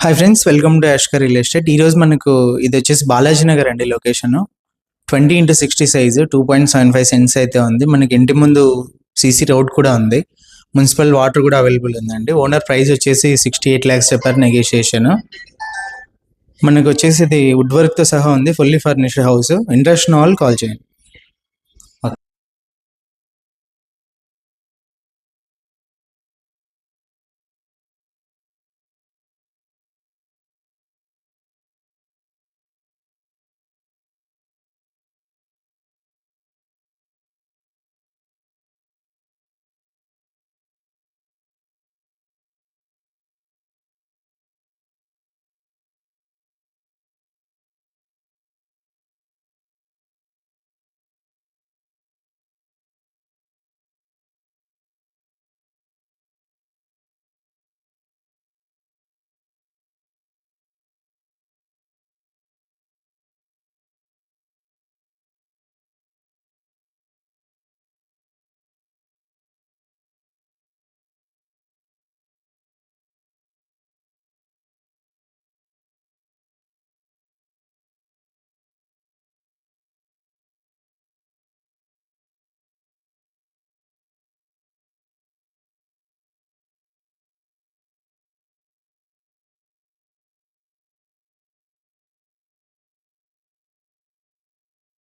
Hi friends, welcome to యాష్కర్ real estate. ఈరోజు మనకు ఇది వచ్చేసి బాలాజీ నగర్ అండి. లొకేషన్ 20x60 సైజు 2.75 సెంట్స్ అయితే ఉంది. మనకి ఇంటి ముందు సీసీ రోడ్ కూడా ఉంది. మున్సిపల్ వాటర్ కూడా అవైలబుల్ ఉందండి. ఓనర్ ప్రైస్ వచ్చేసి 68 lakhs చెప్పారు, నెగోషియేషన్. మనకు వచ్చేసి ఇది వుడ్ వర్క్తో సహా ఉంది. Fully furnished house. ఇంట్రెస్ట్ ఉన్న వాళ్ళు కాల్ చేయండి.